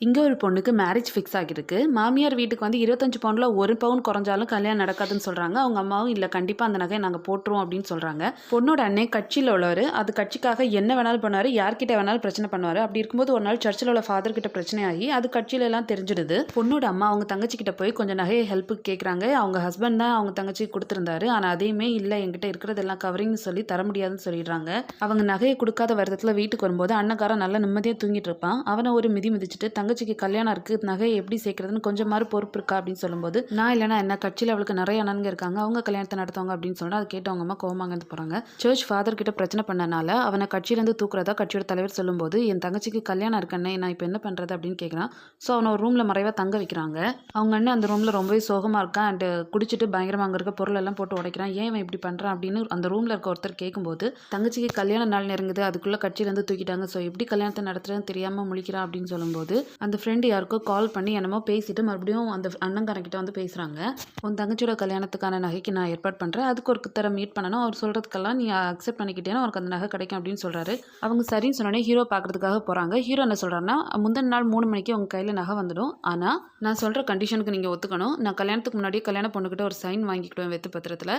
இங்கே ஒரு பொண்ணுக்கு மேரேஜ் ஃபிக்ஸ் ஆகிருக்கு. மாமியார் வீட்டுக்கு வந்து 25 பவுனில் 1 பவுன் குறைஞ்சாலும் கல்யாணம் நடக்காதுன்னு சொல்கிறாங்க. அவங்க அம்மாவும் இல்லை கண்டிப்பாக அந்த நகையை நாங்கள் போட்டுருவோம் அப்படின்னு சொல்கிறாங்க. பொண்ணோட அண்ணன் கட்சியில் உள்ளவர், அது கட்சிக்காக என்ன வேணாலும் பண்ணுவார், யார்கிட்ட வேணாலும் பிரச்சனை பண்ணுவார். அப்படி இருக்கும்போது ஒரு நாள் சர்ச்சில் உள்ள ஃபாதர் கிட்ட பிரச்சனை ஆகி அது கட்சியில எல்லாம் தெரிஞ்சிடுது. பொண்ணோட அம்மா அவங்க தங்கச்சி கிட்ட போய் கொஞ்சம் நகையை ஹெல்ப்புக்கு கேட்குறாங்க. அவங்க ஹஸ்பண்ட் தான் அவங்க தங்கச்சிக்கு கொடுத்துருந்தாரு. ஆனால் அதையுமே இல்லை என்கிட்ட இருக்கிறதெல்லாம் கவரிங்னு சொல்லி தர முடியாதுன்னு சொல்லிடுறாங்க. அவங்க நகையை கொடுக்காத வருத்தத்தில் வீட்டுக்கு வரும்போது அண்ணக்காரன் நல்லா நிம்மதியாக தூங்கிட்டு இருப்பான். அவனை ஒரு மிதி மிதிச்சுட்டு தங்கச்சிக்கு கல்யாணம் இருக்குது, நகையை எப்படி சேர்க்கறதுன்னு கொஞ்சம் மாதிரி பொறுப்பு இருக்கா அப்படின்னு சொல்லும்போது, நான் இல்லைனா என்ன, கட்சியில் அவளுக்கு நிறைய அண்ணனுங்க இருக்காங்க, அவங்க கல்யாணத்தை நடத்துவாங்க அப்படின்னு சொன்னா அதை கேட்டு அவங்க அம்மா கோவமாங்கன்னு போகிறாங்க. சர்ச் ஃபாதர் கிட்ட பிரச்சனை பண்ணனால அவனை கட்சியிலேருந்து தூக்குறதா கட்சியோட தலைவர் சொல்லும்போது, என் தங்கச்சிக்கு கல்யாணம் இருக்கண்ணே, நான் இப்போ என்ன பண்ணுறது அப்படின்னு கேட்குறான். ஸோ அவனை ஒரு ரூமில் மறைவாக தங்க வைக்கிறாங்க. அவங்க அண்ணன் அந்த ரூமில் ரொம்பவே சோகமாக இருக்கான். அண்டு குடிச்சிட்டு பயங்கரமாக அங்கே இருக்க பொருள் எல்லாம் போட்டு உடைக்கிறான். ஏன் அவன் இப்படி பண்ணுறான் அப்படின்னு அந்த ரூமில் இருக்க ஒருத்தர் கேட்கும்போது, தங்கச்சிக்கு கல்யாண நாள் நெருங்குது, அதுக்குள்ளே கட்சியிலேருந்து தூக்கிட்டாங்க, ஸோ எப்படி கல்யாணத்தை நடத்துறதுன்னு தெரியாமல் முழிக்கிறான் அப்படின்னு சொல்லும்போது, அந்த ஃப்ரெண்டு யாருக்கோ கால் பண்ணி என்னமோ பேசிட்டு மறுபடியும் அந்த அண்ணங்காரங்கிட்ட வந்து பேசுகிறாங்க. உன் தங்கச்சியோட கல்யாணத்துக்கான நகைக்கு நான் ஏற்பாடு பண்ணுறேன், அதுக்கு ஒரு தர மீட் பண்ணணும், அவர் சொல்கிறதுக்கெல்லாம் நீ அக்செப்ட் பண்ணிக்கிட்டேன்னா உனக்கு அந்த நகை கிடைக்கும் அப்படின்னு சொல்கிறாரு. அவங்க சரின்னு சொன்னோடனே ஹீரோ பார்க்குறதுக்காக போகிறாங்க. ஹீரோ என்ன சொல்கிறாருன்னா, முந்தின நாள் 3 மணிக்கு உங்கள் கையில் நகை வந்துடும், ஆனால் நான் சொல்கிற கண்டிஷனுக்கு நீங்கள் ஒத்துக்கணும். நான் கல்யாணத்துக்கு முன்னாடியே கல்யாண பொண்ணுக்கிட்ட ஒரு சைன் வாங்கிக்கிடுவேன் வெத்து பத்திரத்தில்.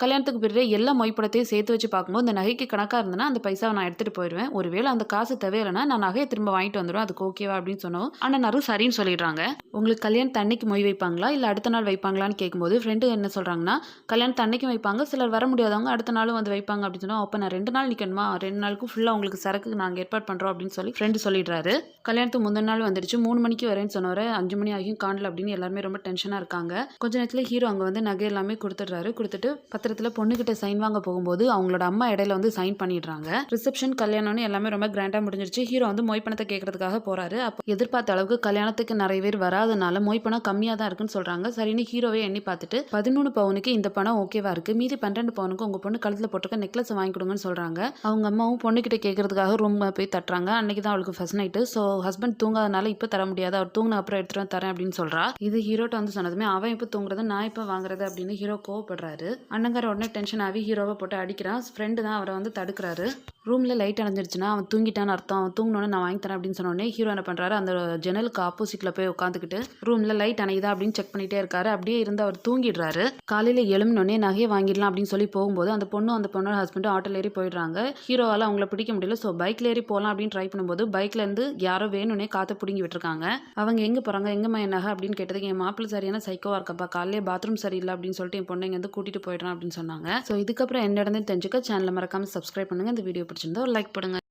கல்யாணத்துக்கு பிறகு எல்லா மொய்ப்படத்தையும் சேர்த்து வச்சு பார்க்கும்போது இந்த நகைக்கு கணக்காக இருந்ததுன்னா அந்த பைசாவை நான் எடுத்துகிட்டு போயிடுவேன். ஒருவேளை அந்த காசு தேவையில்லைன்னா நான் நகையை திரும்ப வாங்கிட்டு வந்துடுவேன், அதுக்கு ஓகேவா அப்படின்னு சொன்னோம். ஆனால் நறு சரின்னு சொல்லிடுறாங்க. உங்களுக்கு கல்யாணத்து அன்னைக்கு மொய் வைப்பாங்களா இல்லை அடுத்த நாள் வைப்பாங்களான்னு கேட்கும்போது ஃப்ரெண்டு என்ன சொல்கிறாங்கன்னா, கல்யாணத்து அன்னைக்கும் வைப்பாங்க, சிலர் வர முடியாதவங்க அடுத்த நாளும் வந்து வைப்பாங்க அப்படின்னு சொன்னால், அப்போ நான் 2 நாள் நிற்கணுமா, 2 நாளுக்கும் ஃபுல்லாக உங்களுக்கு சரக்கு நாங்கள் ஏற்பாடு பண்ணுறோம் அப்படின்னு சொல்லி ஃப்ரெண்டு சொல்லிடுறாரு. கல்யாணத்துக்கு முந்தின நாள் வந்துடுச்சு, 3 மணிக்கு வரேன்னு சொன்னவரை 5 மணி ஆகியும் காணல அப்படின்னு எல்லாருமே ரொம்ப டென்ஷனாக இருக்காங்க. கொஞ்ச நேரத்தில் ஹீரோ அங்கே வந்து நகை எல்லாமே கொடுத்துட்றாரு. கொடுத்துட்டு பத்திரத்தில் பொண்ணுக்கிட்ட சைன் வாங்க போகும்போது அவங்களோட அம்மா இடையில வந்து சைன் பண்ணிடுறாங்க. ரிசப்ஷன் கல்யாணம்னு எல்லாமே ரொம்ப கிராண்டாக முடிஞ்சிருச்சு. ஹீரோ வந்து மொய் பணத்தை கேட்கறதுக்காக போறாரு. அப்போ எதிர்பார்த்த அளவுக்கு கல்யாணத்துக்கு நிறைய பேர் வராதனால மொய் பணம் கம்மியாக தான் இருக்குன்னு சொல்றாங்க. சரின்னு ஹீரோவே எண்ணி பார்த்துட்டு 13 பவுனுக்கு இந்த பணம் ஓகேவா இருக்கு, மீதி 12 பவுனுக்கு உங்க பொண்ணு கழுத்தில் போட்டுக்க நெக்லஸ் வாங்கி கொடுங்கன்னு சொல்றாங்க. அவங்க அம்மாவும் பொண்ணுக்கிட்ட கேட்கறதுக்காக ரூம் போய் தட்டுறாங்க. அன்னைக்கு தான் அவளுக்கு ஃபர்ஸ்ட் நைட்டு. ஸோ ஹஸ்பண்ட் தூங்காதனால இப்போ தர முடியாது, அவர் தூங்கின அப்புறம் எடுத்துட்டு வந்து தரேன் அப்படின்னு சொல்றா. இது ஹீரோட்ட வந்து சொன்னதுமே அவன் இப்போ தூங்குறது நான் இப்போ வாங்குறது அப்படின்னு ஹீரோ கோவப்படுறாரு. அண்ணங்கார உடனே டென்ஷன் ஆகி ஹீரோவை போட்டு அடிக்கிறான். ஃப்ரெண்டு தான் அவரை வந்து தடுக்கிறாரு. ரூமில் லைட் அணைஞ்சிருச்சுன்னா அவன் தூங்கிட்டான்னு அர்த்தம், அவன் தூங்கினோன்னு நான் வாங்கி தரேன் அப்படின்னு சொன்னோடனே ஹீரோ என்ன பண்ணுறாரு, அந்த ஜன்னலுக்கு ஆப்போசிட்டில் போய் உட்காந்துக்கிட்டு ரூமில் லைட் அணையுதா அப்படின்னு செக் பண்ணிகிட்டே இருக்காரு. அப்படியே இருந்து அவர் தூங்கிடுறாரு. காலையில் எழும்பினோடனே நகையை வாங்கிடலாம் அப்படின்னு சொல்லி போகும்போது அந்த பொண்ணோட ஹஸ்பண்டும் ஆட்டோல ஏறி போயிடுறாங்க. ஹீரோவால் அவங்கள பிடிக்க முடியல. ஸோ பைக்கில் ஏறி போகலாம் அப்படின்னு ட்ரை பண்ணும்போது பைக்லேருந்து யாரோ வேணும்னே காற்றை பிடுங்கி விட்டுருக்காங்க. அவங்க எங்கே போகிறாங்க, எங்கேம்மா என் நகை அப்படின்னு கேட்டதுக்கு, என் மாப்பிள்ளை சரியான சைக்கோவாக இருக்கப்பா, காலையிலே பாத்ரூம் சரியில்லை அப்படின்னு சொல்லிட்டு என் பொண்ணை இங்கேருந்து கூட்டிகிட்டு போயிடுறான் அப்படின்னு சொன்னாங்க. ஸோ இதுக்கப்புறம் என்ன நடந்துன்னு தெரிஞ்சுக்க சேனலை மறக்காமல் சப்ஸ்கிரைப் பண்ணுங்கள். இந்த வீடியோ பிடிச்சிருந்தா ஒரு லைக் பண்ணுங்கள்.